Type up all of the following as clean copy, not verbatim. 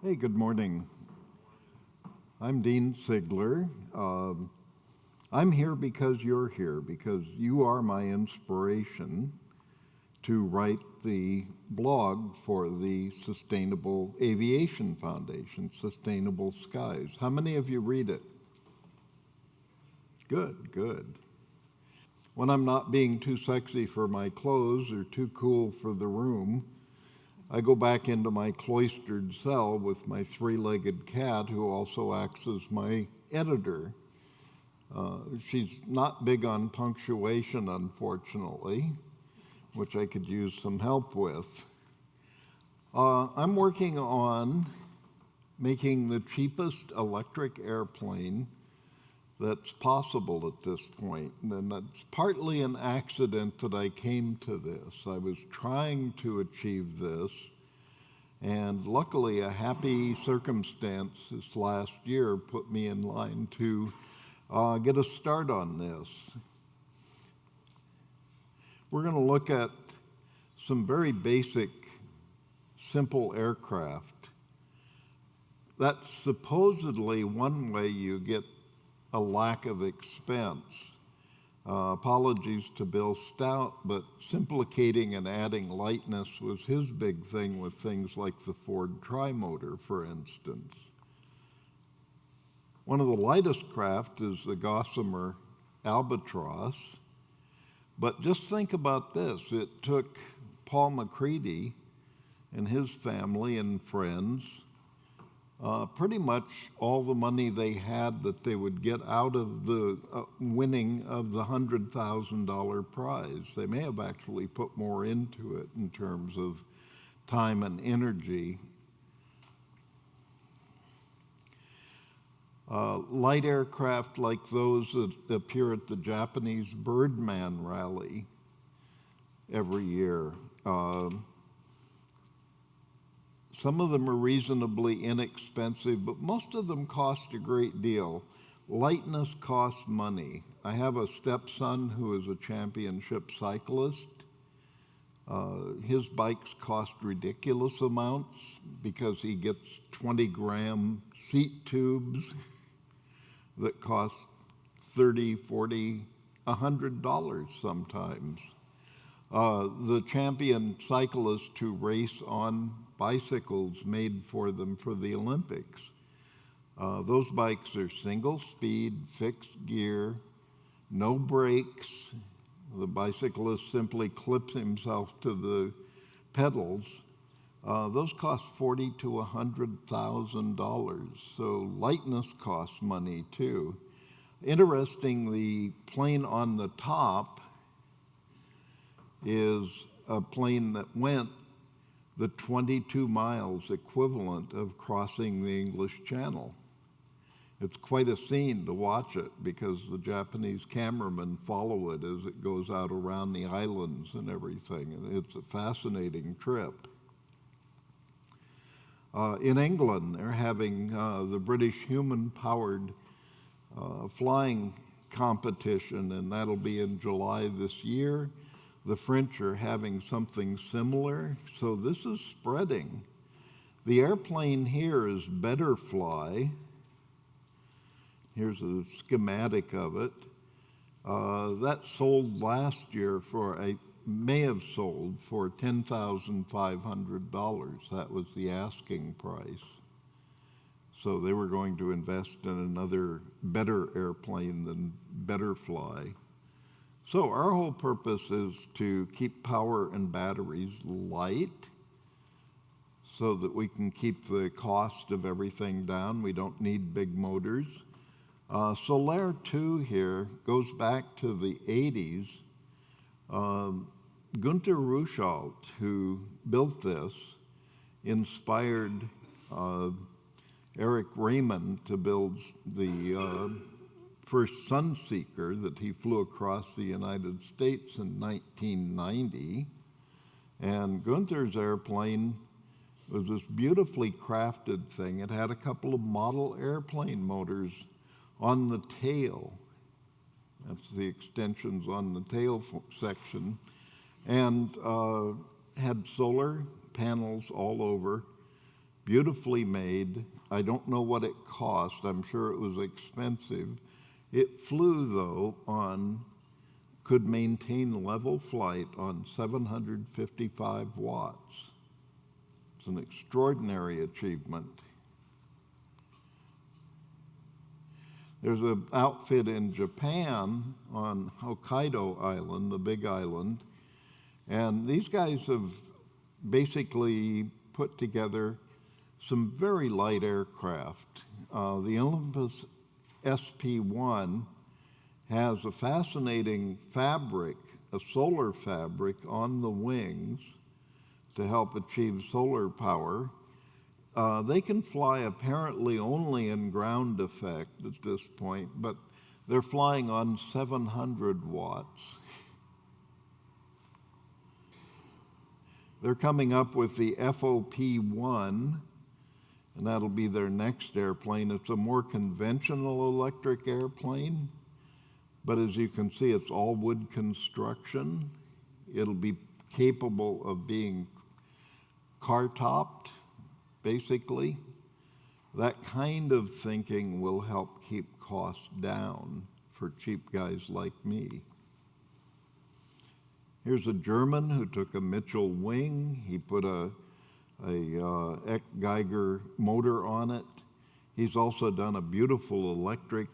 Hey, good morning. I'm Dean Sigler. I'm here because you're here, because you are my inspiration to write the blog for the Sustainable Aviation Foundation, Sustainable Skies. How many of you read it? Good, good. When I'm not being too sexy for my clothes or too cool for the room, I go back into my cloistered cell with my three-legged cat, who also acts as my editor. She's not big on punctuation, unfortunately, which I could use some help with. I'm working on making the cheapest electric airplane that's possible at this point, and that's partly an accident that I came to this. I was trying to achieve this, and luckily a happy circumstance this last year put me in line to get a start on this. We're going to look at some very basic, simple aircraft. That's supposedly one way you get a lack of expense. Apologies to Bill Stout, but simplicating and adding lightness was his big thing with things like the Ford Trimotor, for instance. One of the lightest craft is the Gossamer Albatross, but just think about this. It took Paul McCready and his family and friends pretty much all the money they had that they would get out of the winning of the $100,000 prize. They may have actually put more into it in terms of time and energy. Light aircraft like those that appear at the Japanese Birdman rally every year. Some of them are reasonably inexpensive, but most of them cost a great deal. Lightness costs money. I have a stepson who is a championship cyclist. His bikes cost ridiculous amounts because he gets 20-gram seat tubes that cost $30, $40, $100 sometimes. The champion cyclists who race on bicycles made for them for the Olympics. Those bikes are single speed, fixed gear, no brakes. The bicyclist simply clips himself to the pedals. Those cost $40,000 to $100,000. So lightness costs money too. Interesting, the plane on the top is a plane that went the 22 miles equivalent of crossing the English Channel. It's quite a scene to watch it because the Japanese cameramen follow it as it goes out around the islands and everything. And it's a fascinating trip. In England, they're having the British human-powered flying competition, and that'll be in July this year. The French are having something similar, so this is spreading. The airplane here is Betterfly. Here's a schematic of it. That sold last year may have sold for $10,500. That was the asking price. So they were going to invest in another better airplane than Betterfly. So our whole purpose is to keep power and batteries light so that we can keep the cost of everything down. We don't need big motors. Sigler 2 here goes back to the 80s. Günter Ruschalt, who built this, inspired Eric Raymond to build the first Sunseeker that he flew across the United States in 1990. And Gunther's airplane was this beautifully crafted thing. It had a couple of model airplane motors on the tail. That's the extensions on the tail section. And had solar panels all over. beautifully made. I don't know what it cost. I'm sure it was expensive. It flew, though, could maintain level flight on 755 watts. It's an extraordinary achievement. There's an outfit in Japan on Hokkaido Island, the big island, and these guys have basically put together some very light aircraft. The Olympus SP-1 has a fascinating fabric, a solar fabric on the wings to help achieve solar power. They can fly apparently only in ground effect at this point, but they're flying on 700 watts. They're coming up with the FOP-1, and that'll be their next airplane. It's a more conventional electric airplane, but as you can see, it's all wood construction. It'll be capable of being car-topped, basically. That kind of thinking will help keep costs down for cheap guys like me. Here's a German who took a Mitchell wing. He put a Eck Geiger motor on it. He's also done a beautiful electric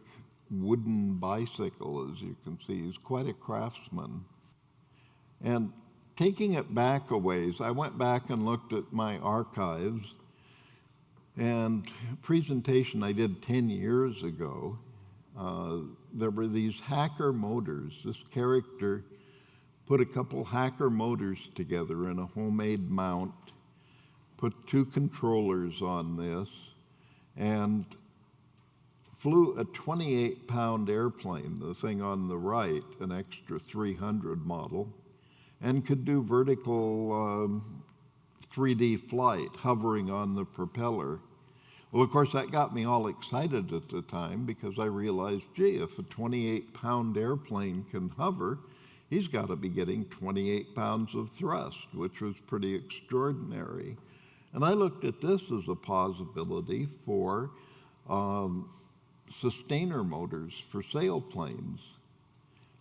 wooden bicycle, as you can see. He's quite a craftsman. And taking it back a ways, I went back and looked at my archives, and a presentation I did 10 years ago, there were these Hacker motors. This character put a couple Hacker motors together in a homemade mount, put 2 controllers on this, and flew a 28-pound airplane, the thing on the right, an extra 300 model, and could do vertical 3D flight, hovering on the propeller. Well, of course, that got me all excited at the time because I realized, gee, if a 28-pound airplane can hover, he's got to be getting 28 pounds of thrust, which was pretty extraordinary. And I looked at this as a possibility for sustainer motors for sailplanes.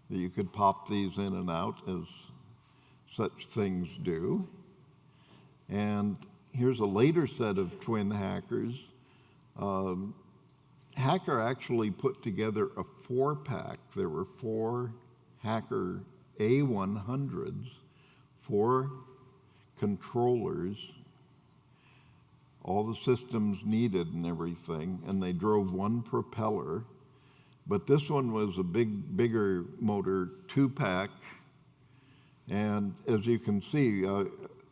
You could pop these in and out as such things do. And here's a later set of twin Hackers. Hacker actually put together a 4-pack. There were 4 Hacker A100s, 4 controllers, all the systems needed and everything, and they drove 1 propeller. But this one was a bigger motor, 2-pack, and as you can see,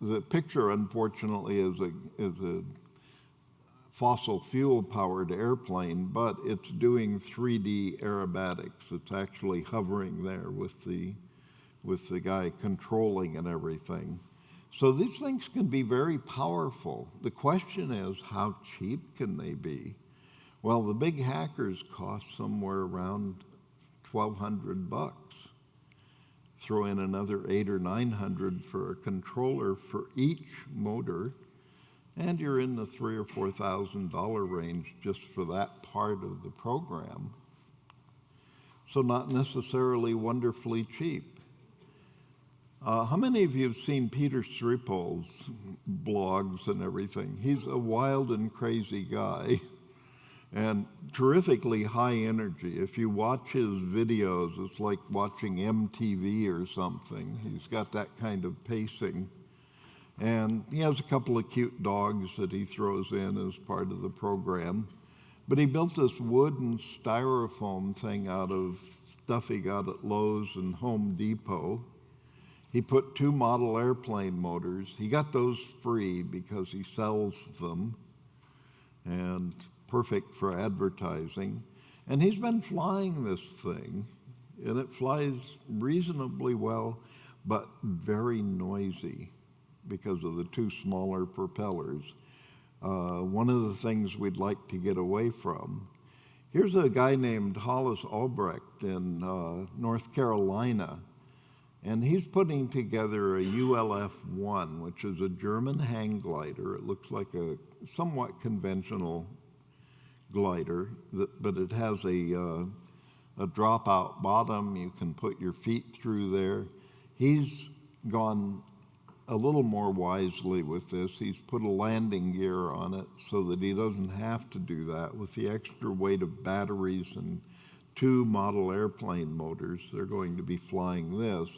the picture, unfortunately, is a fossil fuel-powered airplane, but it's doing 3D aerobatics. It's actually hovering there with the guy controlling and everything. So these things can be very powerful. The question is, how cheap can they be? Well, the big Hackers cost somewhere around $1,200. Throw in another $800 or $900 for a controller for each motor, and you're in the $3,000 or $4,000 range just for that part of the program. So not necessarily wonderfully cheap. How many of you have seen Peter Sripol's blogs and everything? He's a wild and crazy guy and terrifically high energy. If you watch his videos, it's like watching MTV or something. He's got that kind of pacing. And he has a couple of cute dogs that he throws in as part of the program. But he built this wood and styrofoam thing out of stuff he got at Lowe's and Home Depot. He put 2 model airplane motors. He got those free because he sells them, and perfect for advertising. And he's been flying this thing, and it flies reasonably well, but very noisy because of the 2 smaller propellers. One of the things we'd like to get away from. Here's a guy named Hollis Albrecht in North Carolina. And he's putting together a ULF-1, which is a German hang glider. It looks like a somewhat conventional glider, but it has a dropout bottom. You can put your feet through there. He's gone a little more wisely with this. He's put a landing gear on it so that he doesn't have to do that. With the extra weight of batteries and 2 model airplane motors, they're going to be flying this.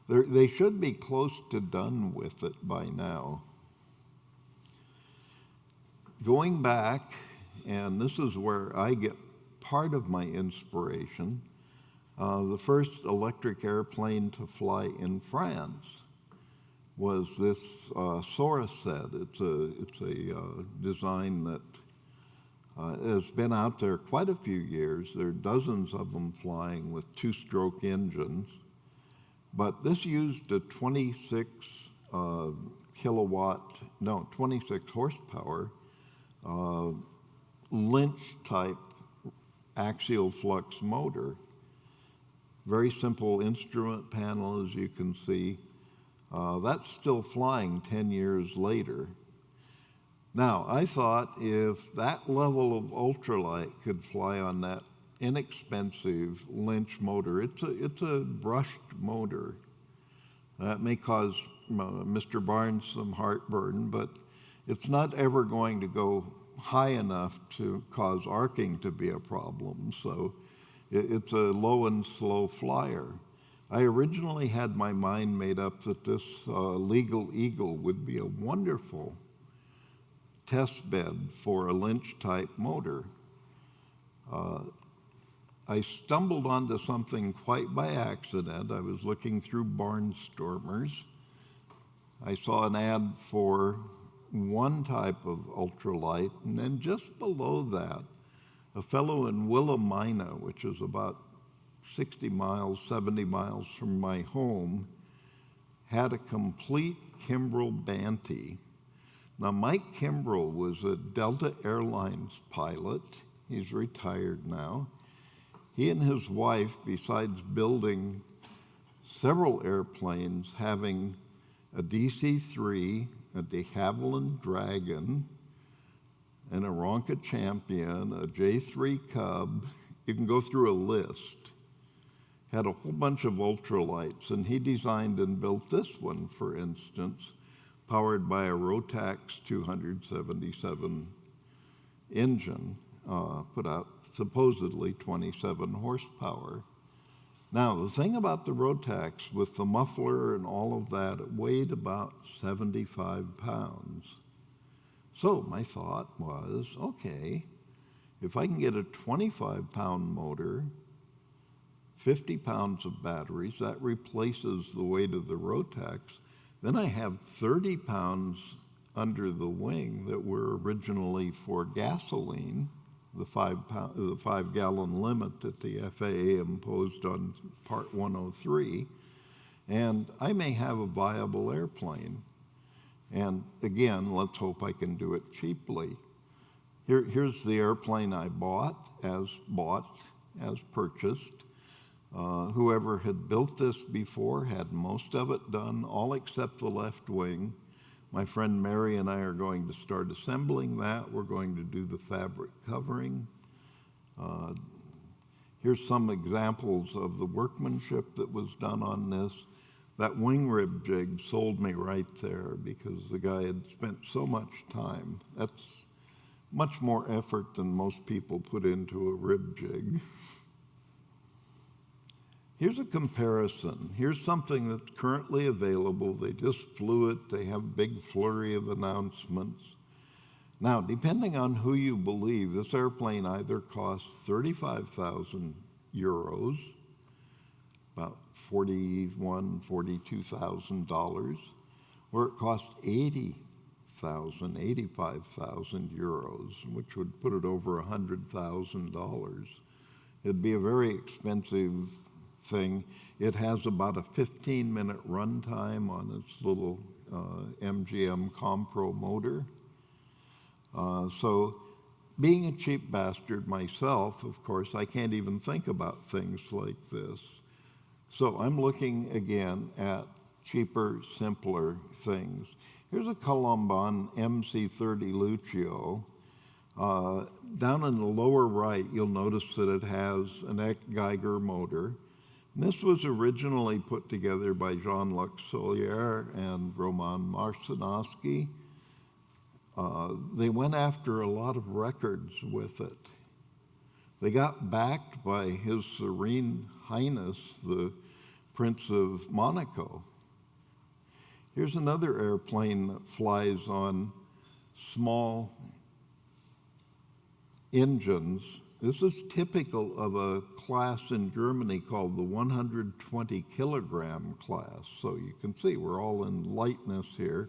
They should be close to done with it by now. Going back, and this is where I get part of my inspiration, the first electric airplane to fly in France was this Soraset. It's a design that has been out there quite a few years. There are dozens of them flying with 2-stroke engines. But this used a 26 horsepower Lynch-type axial flux motor. Very simple instrument panel, as you can see. That's still flying 10 years later. Now, I thought if that level of ultralight could fly on that inexpensive Lynch motor, it's a brushed motor. That may cause Mr. Barnes some heartburn, but it's not ever going to go high enough to cause arcing to be a problem. So it's a low and slow flyer. I originally had my mind made up that this Legal Eagle would be a wonderful test bed for a Lynch-type motor. I stumbled onto something quite by accident. I was looking through Barnstormers. I saw an ad for one type of ultralight, and then just below that, a fellow in Wilhelmina, which is about 60 miles, 70 miles from my home, had a complete Kimbrel Banti. Now, Mike Kimbrel was a Delta Airlines pilot. He's retired now. He and his wife, besides building several airplanes, having a DC-3, a de Havilland Dragon, an Aeronca Champion, a J3 Cub, you can go through a list, had a whole bunch of ultralights, and he designed and built this one, for instance, powered by a Rotax 277 engine, put out supposedly 27 horsepower. Now, the thing about the Rotax, with the muffler and all of that, it weighed about 75 pounds. So my thought was, okay, if I can get a 25-pound motor, 50 pounds of batteries, that replaces the weight of the Rotax, then I have 30 pounds under the wing that were originally for gasoline, the 5-gallon limit that the FAA imposed on Part 103, and I may have a viable airplane. And again, let's hope I can do it cheaply. Here's the airplane I bought as purchased. Whoever had built this before had most of it done, all except the left wing. My friend Mary and I are going to start assembling that. We're going to do the fabric covering. Here's some examples of the workmanship that was done on this. That wing rib jig sold me right there because the guy had spent so much time. That's much more effort than most people put into a rib jig. Here's a comparison. Here's something that's currently available. They just flew it. They have a big flurry of announcements. Now, depending on who you believe, this airplane either costs 35,000 euros, about $41,000, $42,000, or it costs 85,000 euros, which would put it over $100,000. It'd be a very expensive thing. It has about a 15-minute runtime on its little MGM Compro motor. So being a cheap bastard myself, of course, I can't even think about things like this. So I'm looking again at cheaper, simpler things. Here's a Colombon MC30 Lucio. Down in the lower right, you'll notice that it has an Eck Geiger motor. And this was originally put together by Jean-Luc Solier and Roman Marcinowski. They went after a lot of records with it. They got backed by His Serene Highness, the Prince of Monaco. Here's another airplane that flies on small engines. This is typical of a class in Germany called the 120 kilogram class. So you can see we're all in lightness here.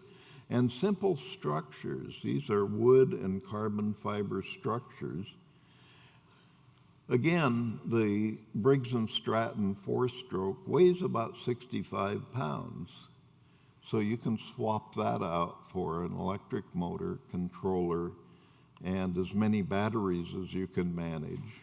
And simple structures. These are wood and carbon fiber structures. Again, the Briggs & Stratton four-stroke weighs about 65 pounds. So you can swap that out for an electric motor, controller, and as many batteries as you can manage.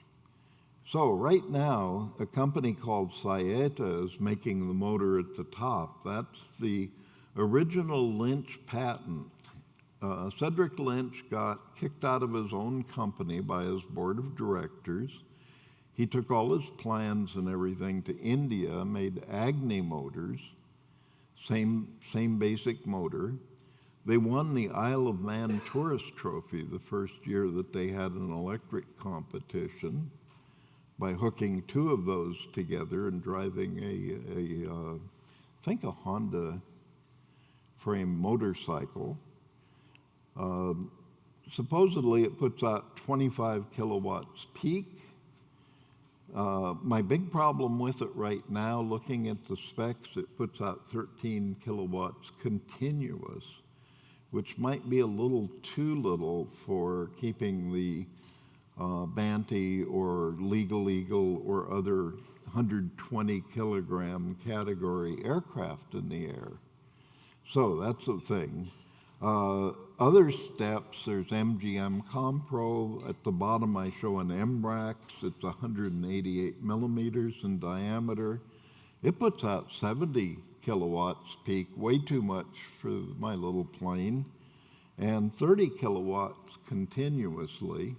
So right now, a company called Saeta is making the motor at the top. That's the original Lynch patent. Cedric Lynch got kicked out of his own company by his board of directors. He took all his plans and everything to India, made Agni motors, same basic motor. They won the Isle of Man Tourist Trophy the first year that they had an electric competition by hooking two of those together and driving I think a Honda frame motorcycle. Supposedly it puts out 25 kilowatts peak. My big problem with it right now, looking at the specs, it puts out 13 kilowatts continuous, which might be a little too little for keeping the Banti or Legal Eagle or other 120 kilogram category aircraft in the air. So that's the thing. Other steps, there's MGM Compro. At the bottom I show an MBRAX. It's 188 millimeters in diameter. It puts out 70 kilowatts peak, way too much for my little plane, and 30 kilowatts continuously.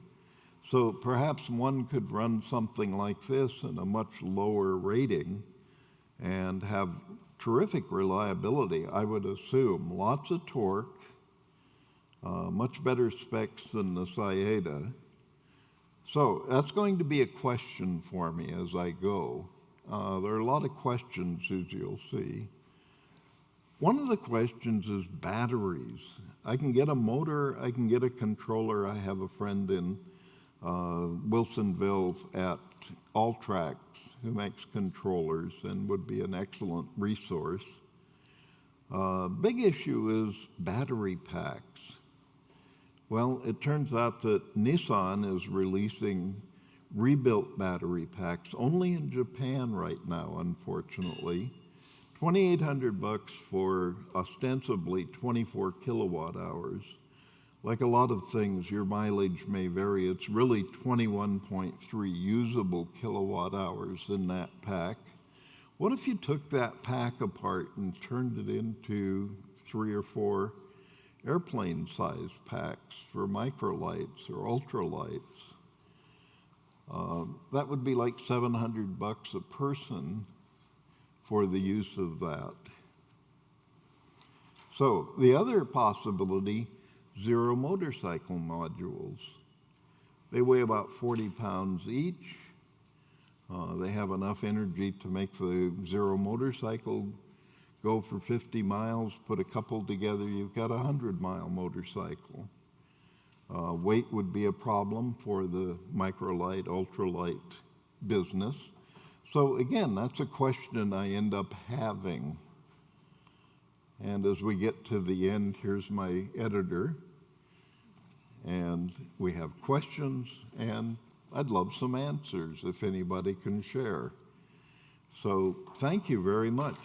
So perhaps one could run something like this in a much lower rating and have terrific reliability, I would assume. Lots of torque, much better specs than the Saeta. So that's going to be a question for me as I go. There are a lot of questions, as you'll see. One of the questions is batteries. I can get a motor, I can get a controller. I have a friend in Wilsonville at Ultralight who makes controllers and would be an excellent resource. Big issue is battery packs. Well, it turns out that Nissan is releasing rebuilt battery packs only in Japan right now, unfortunately. $2,800 for ostensibly 24 kilowatt hours. Like a lot of things, your mileage may vary. It's really 21.3 usable kilowatt hours in that pack. What if you took that pack apart and turned it into 3 or 4 airplane-sized packs for microlights or ultralights? That would be like $700 a person for the use of that. So the other possibility, zero motorcycle modules. They weigh about 40 pounds each. They have enough energy to make the zero motorcycle go for 50 miles, put a couple together, you've got a 100-mile motorcycle. Weight would be a problem for the microlight, ultralight business. So again, that's a question I end up having. And as we get to the end, here's my editor. And we have questions, and I'd love some answers if anybody can share. So thank you very much.